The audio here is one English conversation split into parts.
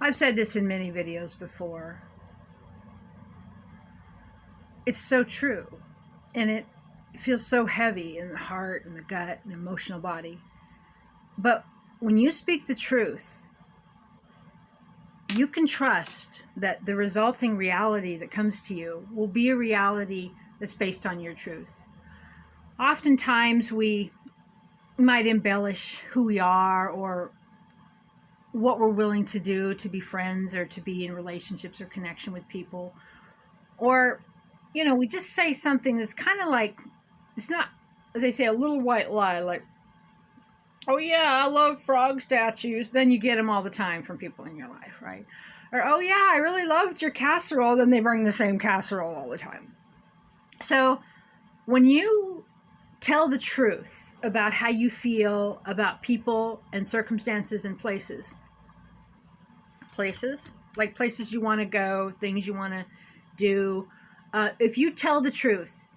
I've said this in many videos before. It's so true. And it feels so heavy in the heart and the gut and the emotional body. But when you speak the truth, you can trust that the resulting reality that comes to you will be a reality that's based on your truth. Oftentimes we might embellish who we are or what we're willing to do to be friends or to be in relationships or connection with people. Or, we just say something that's kind of like, it's not, as they say, a little white lie, like, oh yeah, I love frog statues. Then you get them all the time from people in your life, right? Or, oh yeah, I really loved your casserole. Then they bring the same casserole all the time. So when you tell the truth about how you feel about people and circumstances and places, like places you want to go, things you want to do, if you tell the truth,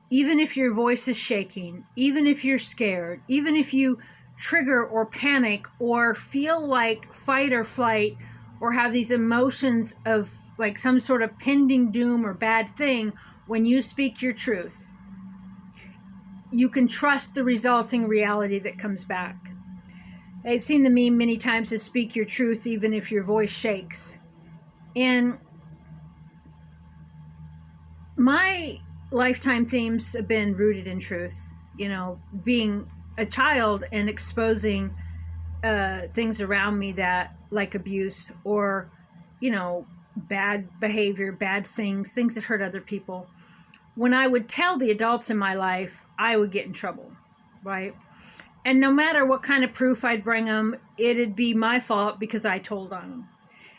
even if your voice is shaking, even if you're scared, even if you trigger or panic or feel like fight or flight or have these emotions of like some sort of pending doom or bad thing, when you speak your truth, you can trust the resulting reality that comes back. I've seen the meme many times to speak your truth even if your voice shakes. And my lifetime themes have been rooted in truth. Being a child and exposing things around me that, like abuse or, bad behavior, bad things that hurt other people. When I would tell the adults in my life, I would get in trouble, right? And no matter what kind of proof I'd bring them, it'd be my fault because I told on them.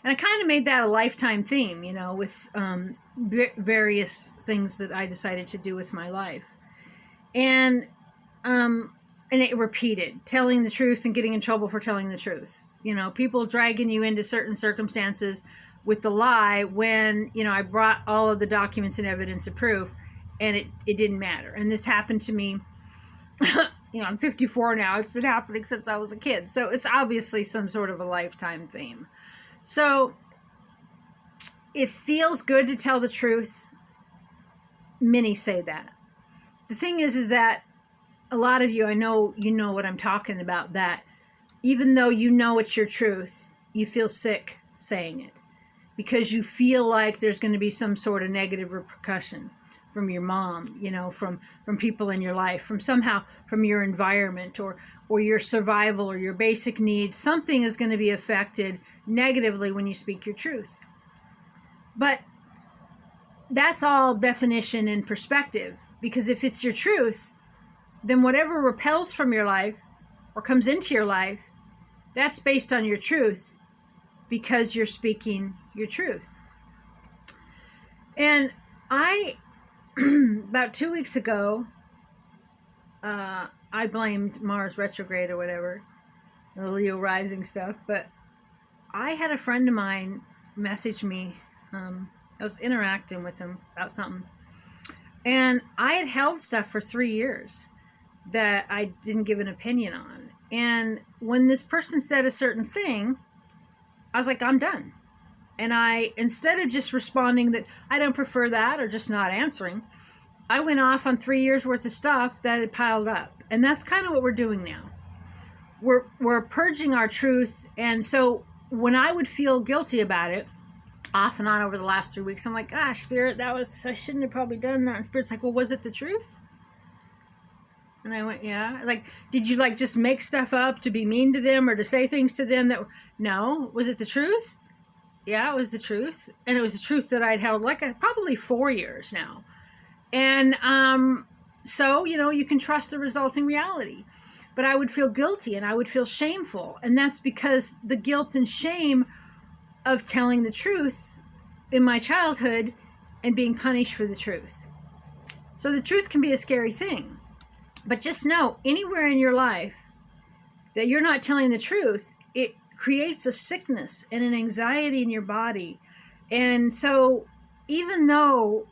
And I kind of made that a lifetime theme, with various things that I decided to do with my life. And it repeated, telling the truth and getting in trouble for telling the truth. People dragging you into certain circumstances with the lie when, I brought all of the documents and evidence of proof and it didn't matter. And this happened to me, I'm 54 now. It's been happening since I was a kid. So it's obviously some sort of a lifetime theme. So it feels good to tell the truth. Many say that. The thing is that a lot of you, I know you know what I'm talking about, that even though you know it's your truth, you feel sick saying it because you feel like there's going to be some sort of negative repercussion from your mom, from people in your life, from your environment or your survival or your basic needs. Something is going to be affected negatively when you speak your truth. But that's all definition and perspective, because if it's your truth, then whatever repels from your life or comes into your life, that's based on your truth because you're speaking your truth. And about 2 weeks ago, I blamed Mars retrograde or whatever, the Leo rising stuff, but I had a friend of mine message me. I was interacting with him about something. And I had held stuff for 3 years that I didn't give an opinion on. And when this person said a certain thing, I was like, I'm done. And instead of just responding that I don't prefer that or just not answering, I went off on 3 years worth of stuff that had piled up. And that's kind of what we're doing now. We're purging our truth. And so when I would feel guilty about it, off and on over the last 3 weeks, I'm like, gosh, Spirit, I shouldn't have probably done that. And Spirit's like, well, was it the truth? And I went, yeah. Like, did you just make stuff up to be mean to them or to say things to them that, no, was it the truth? Yeah, it was the truth. And it was the truth that I'd held probably 4 years now. And so, you can trust the resulting reality. But I would feel guilty and I would feel shameful. And that's because the guilt and shame of telling the truth in my childhood and being punished for the truth. So the truth can be a scary thing. But just know, anywhere in your life that you're not telling the truth, it creates a sickness and an anxiety in your body. And so even though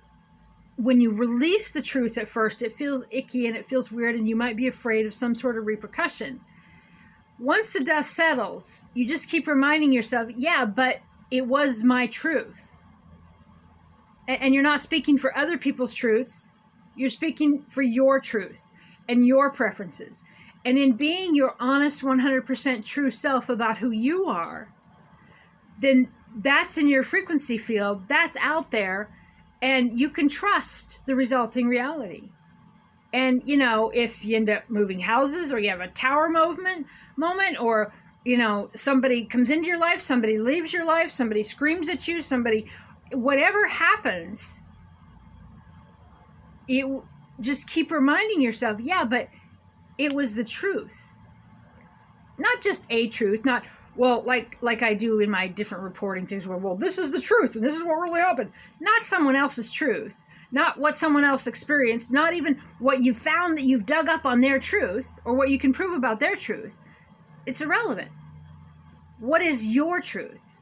when you release the truth at first, it feels icky and it feels weird and you might be afraid of some sort of repercussion, once the dust settles, you just keep reminding yourself, yeah, but it was my truth. And you're not speaking for other people's truths. You're speaking for your truth and your preferences. And in being your honest, 100% true self about who you are, then that's in your frequency field, that's out there, and you can trust the resulting reality. And, you know, if you end up moving houses, or you have a tower moment, or, you know, somebody comes into your life, somebody leaves your life, somebody screams at you, whatever happens, you just keep reminding yourself, yeah, but it was the truth. Not just a truth, not, well, like I do in my different reporting things where, well, this is the truth and this is what really happened. Not someone else's truth, not what someone else experienced, not even what you found that you've dug up on their truth or what you can prove about their truth. It's irrelevant. What is your truth?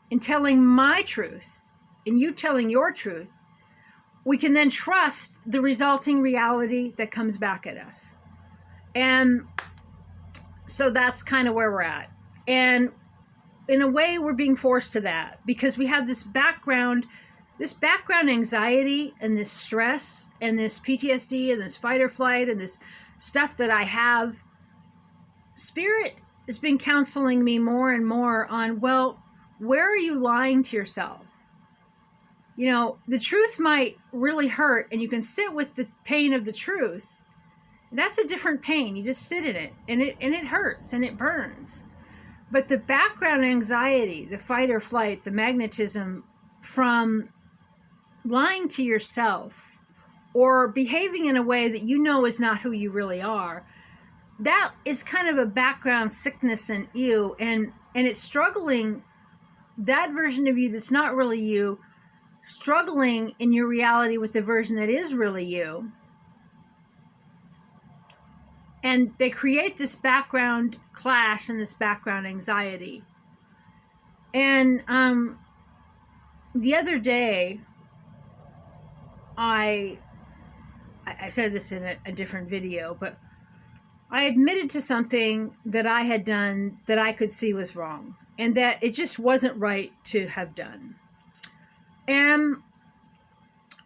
In telling my truth, in you telling your truth, we can then trust the resulting reality that comes back at us. And so that's kind of where we're at. And in a way, we're being forced to that because we have this background anxiety and this stress and this PTSD and this fight or flight and this stuff that I have. Spirit has been counseling me more and more on, well, where are you lying to yourself? You know, the truth might really hurt, and you can sit with the pain of the truth. That's a different pain. You just sit in it, and it hurts and it burns. But the background anxiety, the fight or flight, the magnetism from lying to yourself or behaving in a way that you know is not who you really are, that is kind of a background sickness in you, and it's struggling, that version of you that's not really you, struggling in your reality with the version that is really you. And they create this background clash and this background anxiety. And the other day, I said this in a different video, but I admitted to something that I had done that I could see was wrong, and that it just wasn't right to have done. And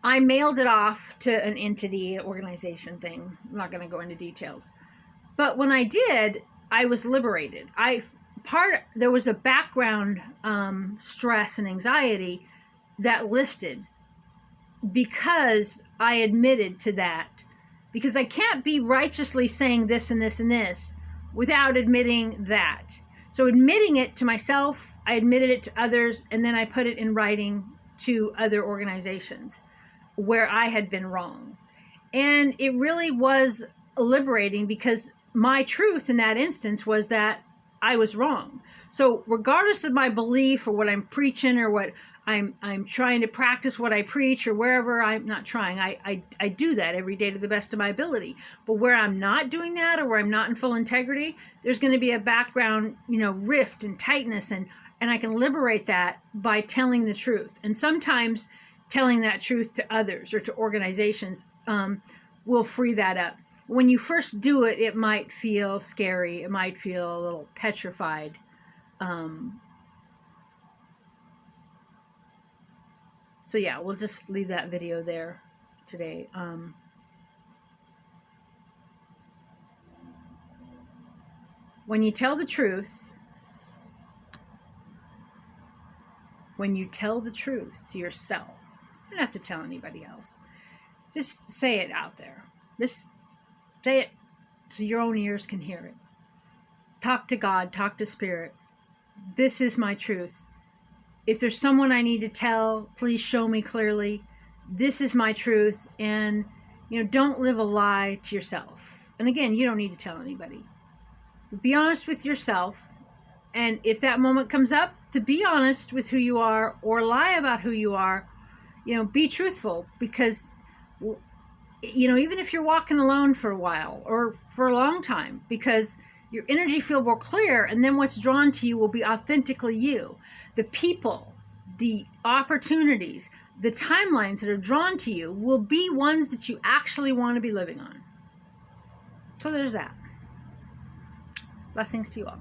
I mailed it off to an entity, an organization thing. I'm not going to go into details. But when I did, I was liberated. There was a background stress and anxiety that lifted because I admitted to that. Because I can't be righteously saying this and this and this without admitting that. So admitting it to myself, I admitted it to others, and then I put it in writing to other organizations where I had been wrong. And it really was liberating because my truth in that instance was that I was wrong. So regardless of my belief or what I'm preaching or what I'm trying to practice what I preach, or wherever I'm not trying, I do that every day to the best of my ability. But where I'm not doing that, or where I'm not in full integrity, there's going to be a background, rift and tightness, and I can liberate that by telling the truth. And sometimes telling that truth to others or to organizations will free that up. When you first do it, it might feel scary. It might feel a little petrified. So yeah, we'll just leave that video there today. When you tell the truth, to yourself, you don't have to tell anybody else. Just say it out there. Just say it so your own ears can hear it. Talk to God, talk to Spirit. This is my truth. If there's someone I need to tell, please show me clearly. This is my truth. And, don't live a lie to yourself. And again, you don't need to tell anybody. Be honest with yourself. And if that moment comes up, to be honest with who you are or lie about who you are, be truthful. Because, even if you're walking alone for a while or for a long time, because your energy field will clear, and then what's drawn to you will be authentically you. The people, the opportunities, the timelines that are drawn to you will be ones that you actually want to be living on. So there's that. Blessings to you all.